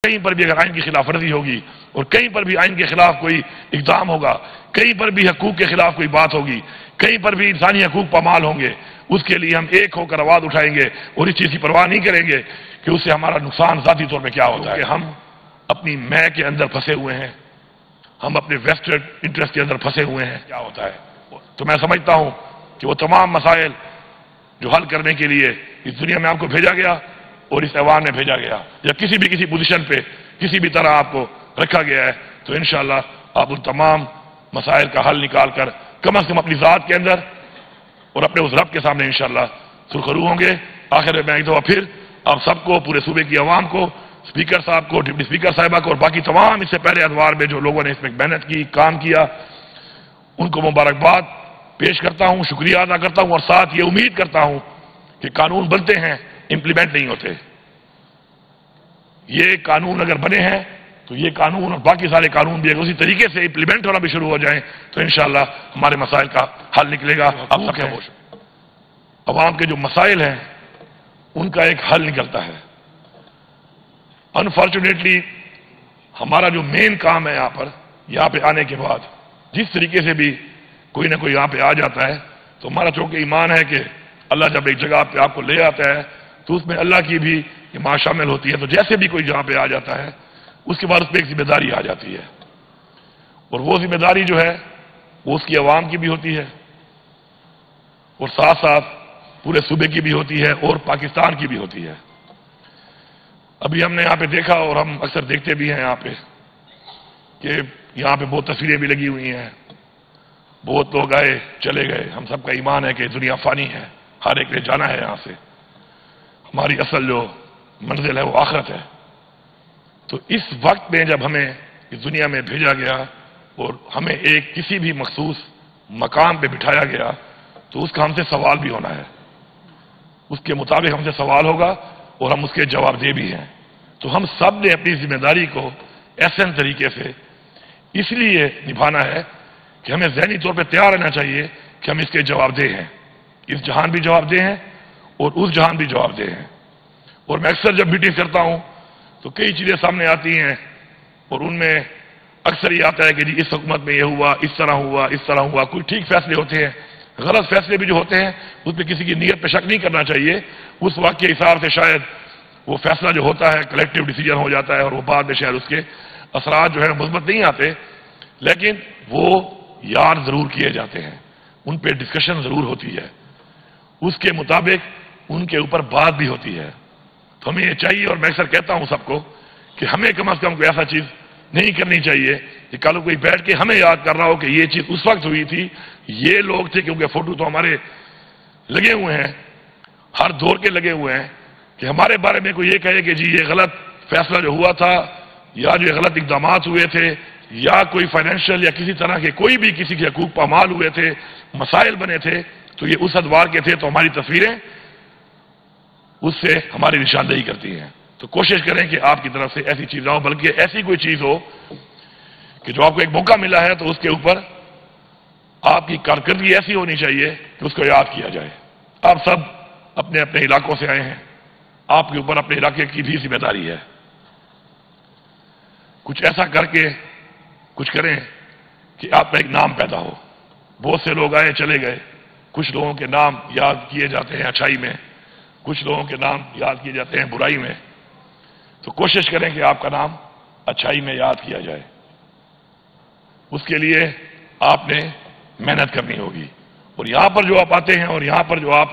کہیں پر بھی اگر آئین کی خلاف ورزی ہوگی اور کہیں پر بھی آئین کے خلاف کوئی اقدام ہوگا، کہیں پر بھی حقوق کے خلاف کوئی بات ہوگی، کہیں پر بھی انسانی حقوق پامال ہوں گے، اس کے لیے ہم ایک ہو کر آواز اٹھائیں گے اور اس چیز کی پرواہ نہیں کریں گے کہ اس سے ہمارا نقصان ذاتی طور پہ کیا ہوتا ہے کہ ہم اپنی میں کے اندر پھنسے ہوئے ہیں، ہم اپنے ویسٹرن انٹرسٹ کے اندر پھنسے ہوئے ہیں کیا ہوتا ہے۔ تو میں سمجھتا ہوں کہ وہ تمام مسائل جو حل کرنے کے لیے اس دنیا میں آپ کو بھیجا گیا اور اس ایوان میں بھیجا گیا یا کسی پوزیشن پہ کسی بھی طرح آپ کو رکھا گیا ہے، تو انشاءاللہ آپ ان تمام مسائل کا حل نکال کر کم از کم اپنی ذات کے اندر اور اپنے اس رب کے سامنے انشاءاللہ سرخرو ہوں گے۔ آخر میں ایک دفعہ پھر آپ سب کو، پورے صوبے کی عوام کو، اسپیکر صاحب کو، ڈپٹی اسپیکر صاحبہ کو اور باقی تمام اس سے پہلے ادوار میں جو لوگوں نے اس میں محنت کی، کام کیا، ان کو مبارکباد پیش کرتا ہوں، شکریہ ادا کرتا ہوں اور ساتھ یہ امید کرتا ہوں کہ قانون بنتے ہیں، امپلیمنٹ نہیں ہوتے۔ یہ قانون اگر بنے ہیں تو یہ قانون اور باقی سارے قانون بھی اگر اسی طریقے سے امپلیمنٹ ہونا بھی شروع ہو جائیں تو انشاءاللہ ہمارے مسائل کا حل نکلے گا۔ اب سب کا عوام کے جو مسائل ہیں ان کا ایک حل نکلتا ہے۔ انفارچونیٹلی ہمارا جو مین کام ہے یہاں پہ آنے کے بعد جس طریقے سے بھی کوئی نہ کوئی یہاں پہ آ جاتا ہے تو ہمارا چونکہ ایمان ہے کہ اللہ جب ایک جگہ پہ آپ کو لے آتا ہے تو اس میں اللہ کی بھی حمایت شامل ہوتی ہے، تو جیسے بھی کوئی جہاں پہ آ جاتا ہے اس کے بعد اس پہ ایک ذمہ داری آ جاتی ہے اور وہ ذمہ داری جو ہے وہ اس کی عوام کی بھی ہوتی ہے اور ساتھ ساتھ پورے صوبے کی بھی ہوتی ہے اور پاکستان کی بھی ہوتی ہے۔ ابھی ہم نے یہاں پہ دیکھا اور ہم اکثر دیکھتے بھی ہیں یہاں پہ کہ یہاں پہ بہت تصویریں بھی لگی ہوئی ہیں، بہت لوگ آئے چلے گئے۔ ہم سب کا ایمان ہے کہ دنیا فانی ہے، ہر ایک نے جانا ہے یہاں سے، ہماری اصل جو منزل ہے وہ آخرت ہے۔ تو اس وقت میں جب ہمیں اس دنیا میں بھیجا گیا اور ہمیں ایک کسی بھی مخصوص مقام پہ بٹھایا گیا تو اس کا ہم سے سوال بھی ہونا ہے، اس کے مطابق ہم سے سوال ہوگا اور ہم اس کے جواب دہ بھی ہیں۔ تو ہم سب نے اپنی ذمہ داری کو احسن طریقے سے اس لیے نبھانا ہے کہ ہمیں ذہنی طور پہ تیار رہنا چاہیے کہ ہم اس کے جواب دہ ہیں، اس جہان بھی جواب دہ ہیں اور اس جہان بھی جواب دہ ہیں۔ اور میں اکثر جب میٹنگ کرتا ہوں تو کئی چیزیں سامنے آتی ہیں اور ان میں اکثر یہ آتا ہے کہ جی اس حکومت میں یہ ہوا، اس طرح ہوا، اس طرح ہوا۔ کوئی ٹھیک فیصلے ہوتے ہیں، غلط فیصلے بھی جو ہوتے ہیں اس پہ کسی کی نیت پہ شک نہیں کرنا چاہیے۔ اس وقت کے حساب سے شاید وہ فیصلہ جو ہوتا ہے کلیکٹیو ڈیسیجن ہو جاتا ہے اور وہ بعد میں شاید اس کے اثرات جو ہے مثبت نہیں آتے، لیکن وہ یاد ضرور کیے جاتے ہیں، ان پہ ڈسکشن ضرور ہوتی ہے، اس کے مطابق ان کے اوپر بات بھی ہوتی ہے۔ تو ہمیں یہ چاہیے اور میں اکثر کہتا ہوں سب کو کہ ہمیں کم از کم کوئی ایسا چیز نہیں کرنی چاہیے کہ کل کوئی بیٹھ کے ہمیں یاد کر رہا ہو کہ یہ چیز اس وقت ہوئی تھی، یہ لوگ تھے، کیونکہ فوٹو تو ہمارے لگے ہوئے ہیں، ہر دور کے لگے ہوئے ہیں، کہ ہمارے بارے میں کوئی یہ کہے کہ جی یہ غلط فیصلہ جو ہوا تھا یا جو غلط اقدامات ہوئے تھے یا کوئی فائنینشیل یا کسی طرح کے کوئی بھی کسی کے حقوق پامال ہوئے تھے، مسائل بنے تھے تو یہ اس ادوار کے تھے، تو ہماری تصویریں اس سے ہماری نشاندہی کرتی ہیں۔ تو کوشش کریں کہ آپ کی طرف سے ایسی چیز نہ ہو، بلکہ ایسی کوئی چیز ہو کہ جو آپ کو ایک موقع ملا ہے تو اس کے اوپر آپ کی کارکردگی ایسی ہونی چاہیے کہ اس کو یاد کیا جائے۔ آپ سب اپنے اپنے علاقوں سے آئے ہیں، آپ کے اوپر اپنے علاقے کی بھی ذمہ داری ہے، کچھ ایسا کر کے کچھ کریں کہ آپ کا ایک نام پیدا ہو۔ بہت سے لوگ آئے چلے گئے، کچھ لوگوں کے نام یاد کیے جاتے ہیں اچھائی میں، کچھ لوگوں کے نام یاد کیے جاتے ہیں برائی میں، تو کوشش کریں کہ آپ کا نام اچھائی میں یاد کیا جائے۔ اس کے لیے آپ نے محنت کرنی ہوگی، اور یہاں پر جو آپ آتے ہیں اور یہاں پر جو آپ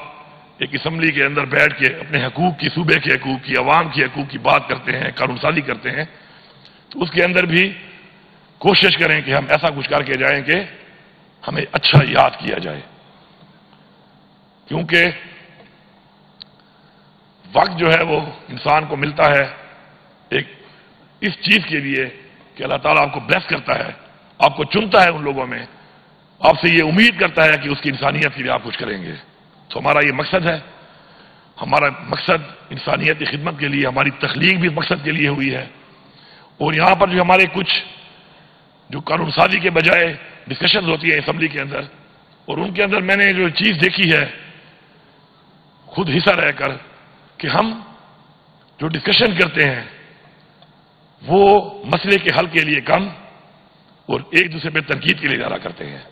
ایک اسمبلی کے اندر بیٹھ کے اپنے حقوق کی، صوبے کے حقوق کی، عوام کے حقوق کی بات کرتے ہیں، قانون سازی کرتے ہیں، تو اس کے اندر بھی کوشش کریں کہ ہم ایسا کچھ کر کے جائیں کہ ہمیں اچھا یاد کیا جائے، کیونکہ وقت جو ہے وہ انسان کو ملتا ہے ایک اس چیز کے لیے کہ اللہ تعالیٰ آپ کو بلیس کرتا ہے، آپ کو چنتا ہے ان لوگوں میں، آپ سے یہ امید کرتا ہے کہ اس کی انسانیت کے لیے آپ کچھ کریں گے۔ تو ہمارا یہ مقصد ہے، ہمارا مقصد انسانیت کی خدمت کے لیے، ہماری تخلیق بھی مقصد کے لیے ہوئی ہے، اور یہاں پر جو ہمارے کچھ جو قانون سازی کے بجائے ڈسکشنز ہوتی ہیں اسمبلی کے اندر، اور ان کے اندر میں نے جو چیز دیکھی ہے خود حصہ رہ کر کہ ہم جو ڈسکشن کرتے ہیں وہ مسئلے کے حل کے لیے کم اور ایک دوسرے پہ تنقید کے لیے زیادہ کرتے ہیں،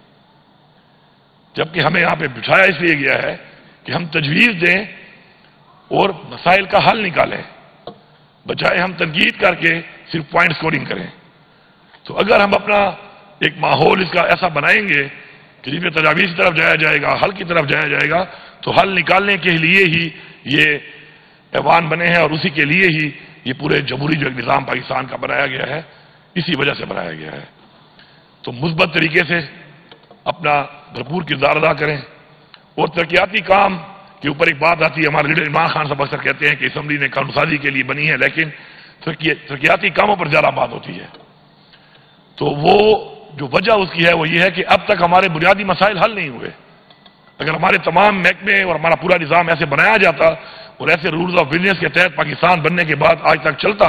جبکہ ہمیں یہاں پہ بٹھایا اس لیے گیا ہے کہ ہم تجویز دیں اور مسائل کا حل نکالیں، بجائے ہم تنقید کر کے صرف پوائنٹ سکورنگ کریں۔ تو اگر ہم اپنا ایک ماحول اس کا ایسا بنائیں گے کہ جس میں تجاویز کی طرف جایا جائے گا، حل کی طرف جایا جائے گا، تو حل نکالنے کے لیے ہی یہ ایوان بنے ہیں، اور اسی کے لیے ہی یہ پورے جمہوری جو ایک نظام پاکستان کا بنایا گیا ہے، اسی وجہ سے بنایا گیا ہے۔ تو مثبت طریقے سے اپنا بھرپور کردار ادا کریں، اور ترقیاتی کام کے اوپر ایک بات آتی ہے، ہمارے لیڈر عمران خان صاحب اکثر کہتے ہیں کہ اسمبلی نے قانون سازی کے لیے بنی ہے، لیکن ترقیاتی کاموں پر زیادہ بات ہوتی ہے۔ تو وہ جو وجہ اس کی ہے وہ یہ ہے کہ اب تک ہمارے بنیادی مسائل حل نہیں ہوئے۔ اگر ہمارے تمام محکمے اور ہمارا پورا نظام ایسے بنایا جاتا اور ایسے رولز آف بزنس کے تحت پاکستان بننے کے بعد آج تک چلتا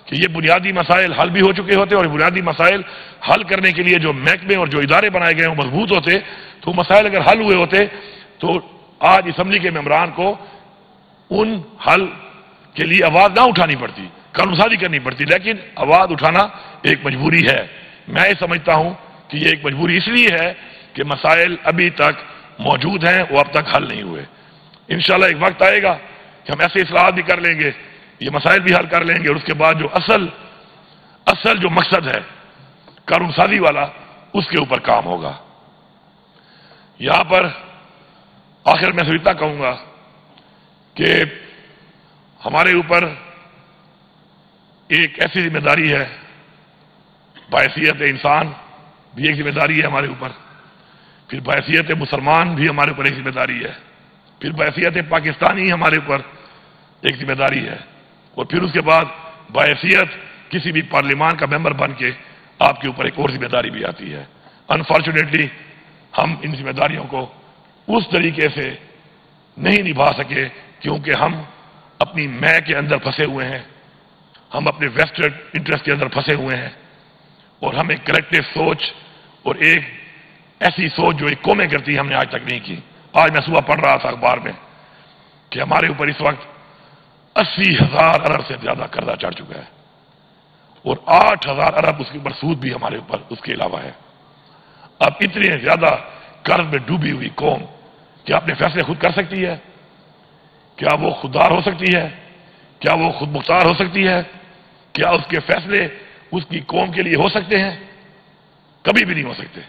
کہ یہ بنیادی مسائل حل بھی ہو چکے ہوتے، اور بنیادی مسائل حل کرنے کے لیے جو محکمے اور جو ادارے بنائے گئے ہیں وہ مضبوط ہوتے، تو مسائل اگر حل ہوئے ہوتے تو آج اسمبلی کے ممبران کو ان حل کے لیے آواز نہ اٹھانی پڑتی، قانون سازی کرنی پڑتی، لیکن آواز اٹھانا ایک مجبوری ہے۔ میں یہ سمجھتا ہوں کہ یہ ایک مجبوری اس لیے ہے کہ مسائل ابھی تک موجود ہیں، وہ اب تک حل نہیں ہوئے۔ انشاءاللہ ایک وقت آئے گا کہ ہم ایسے اصلاحات بھی کر لیں گے، یہ مسائل بھی حل کر لیں گے، اور اس کے بعد جو اصل جو مقصد ہے قانون سازی والا، اس کے اوپر کام ہوگا۔ یہاں پر آخر میں اتنا کہوں گا کہ ہمارے اوپر ایک ایسی ذمہ داری ہے، بحیثیت انسان بھی ایک ذمہ داری ہے ہمارے اوپر، پھر بحیثیت مسلمان بھی ہمارے اوپر ایک ذمہ داری ہے، پھر بحیثیت پاکستانی ہمارے اوپر ایک ذمہ داری ہے، اور پھر اس کے بعد بحیثیت کسی بھی پارلیمان کا ممبر بن کے آپ کے اوپر ایک اور ذمہ داری بھی آتی ہے۔ انفارچونیٹلی ہم ان ذمہ داریوں کو اس طریقے سے نہیں نبھا سکے، کیونکہ ہم اپنی میں کے اندر پھنسے ہوئے ہیں، ہم اپنے ویسٹڈ انٹرسٹ کے اندر پھنسے ہوئے ہیں، اور ہم ایک کلیکٹیو سوچ اور ایک ایسی سوچ جو ایک قومیں کرتی ہیں ہم نے آج تک نہیں کی۔ آج میں صبح پڑھ رہا تھا اخبار میں کہ ہمارے اوپر اس وقت 80,000 ارب سے زیادہ قرضہ چڑھ چکا ہے، اور 8,000 ارب اس کے اوپر سود بھی ہمارے اوپر اس کے علاوہ ہے۔ اب اتنے زیادہ قرض میں ڈوبی ہوئی قوم کیا اپنے فیصلے خود کر سکتی ہے؟ کیا وہ خوددار ہو سکتی ہے؟ کیا وہ خود مختار ہو سکتی ہے؟ کیا اس کے فیصلے اس کی قوم کے لیے ہو سکتے ہیں؟ کبھی بھی نہیں ہو سکتے۔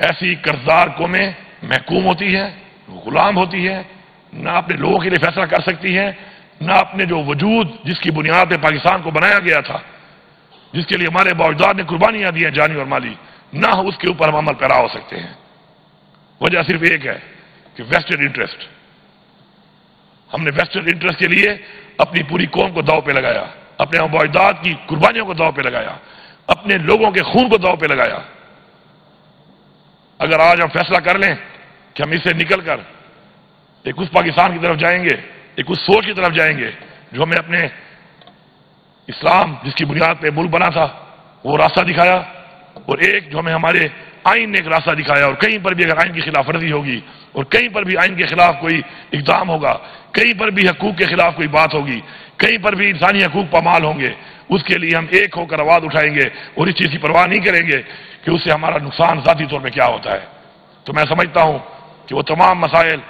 ایسی قرضدار قومیں محکوم ہوتی ہیں، غلام ہوتی ہیں، نہ اپنے لوگوں کے لیے فیصلہ کر سکتی ہیں، نہ اپنے جو وجود جس کی بنیاد پہ پاکستان کو بنایا گیا تھا، جس کے لیے ہمارے باوجداد نے قربانیاں دی ہیں جانی اور مالی، نہ اس کے اوپر ہم عمل پیرا ہو سکتے ہیں۔ وجہ صرف ایک ہے کہ ویسٹڈ انٹرسٹ، ہم نے ویسٹڈ انٹرسٹ کے لیے اپنی پوری قوم کو داؤ پہ لگایا، اپنے باوجداد کی قربانیوں کو داؤ پہ لگایا، اپنے لوگوں کے خون کو داؤ پہ لگایا۔ اگر آج ہم فیصلہ کر لیں کہ ہم اس سے نکل کر ایک اس پاکستان کی طرف جائیں گے، ایک اس سوچ کی طرف جائیں گے جو ہمیں اپنے اسلام جس کی بنیاد پہ ملک بنا تھا وہ راستہ دکھایا، اور ایک جو ہمیں ہمارے آئین نے ایک راستہ دکھایا، اور کہیں پر بھی اگر آئین کی خلاف ورزی ہوگی، اور کہیں پر بھی آئین کے خلاف کوئی اقدام ہوگا، کہیں پر بھی حقوق کے خلاف کوئی بات ہوگی، کہیں پر بھی انسانی حقوق پامال ہوں گے، اس کے لیے ہم ایک ہو کر آواز اٹھائیں گے، اور اس چیز کی پرواہ نہیں کریں گے کہ اس سے ہمارا نقصان ذاتی طور پہ کیا ہوتا ہے۔ تو میں سمجھتا ہوں کہ وہ تمام مسائل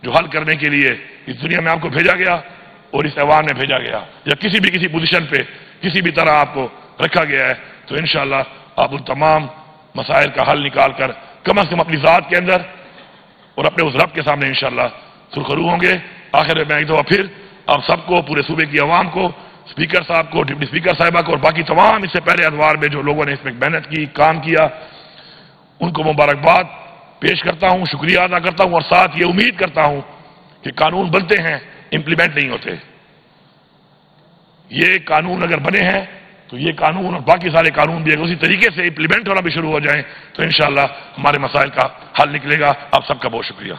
جو حل کرنے کے لیے اس دنیا میں آپ کو بھیجا گیا اور اس ایوان میں بھیجا گیا، یا کسی پوزیشن پہ کسی بھی طرح آپ کو رکھا گیا ہے، تو انشاءاللہ آپ ان تمام مسائل کا حل نکال کر کم از کم اپنی ذات کے اندر اور اپنے اس رب کے سامنے انشاءاللہ سرخرو ہوں گے۔ آخر میں ایک دفعہ پھر آپ سب کو، پورے صوبے کی عوام کو، اسپیکر صاحب کو، ڈپٹی اسپیکر صاحبہ کو، اور باقی تمام اس سے پہلے ادوار میں جو لوگوں نے اس میں محنت کی، کام کیا، ان کو مبارکباد پیش کرتا ہوں، شکریہ ادا کرتا ہوں، اور ساتھ یہ امید کرتا ہوں کہ قانون بنتے ہیں، امپلیمنٹ نہیں ہوتے۔ یہ قانون اگر بنے ہیں تو یہ قانون اور باقی سارے قانون بھی اگر اسی طریقے سے امپلیمنٹ ہونا بھی شروع ہو جائیں تو انشاءاللہ ہمارے مسائل کا حل نکلے گا۔ آپ سب کا بہت شکریہ۔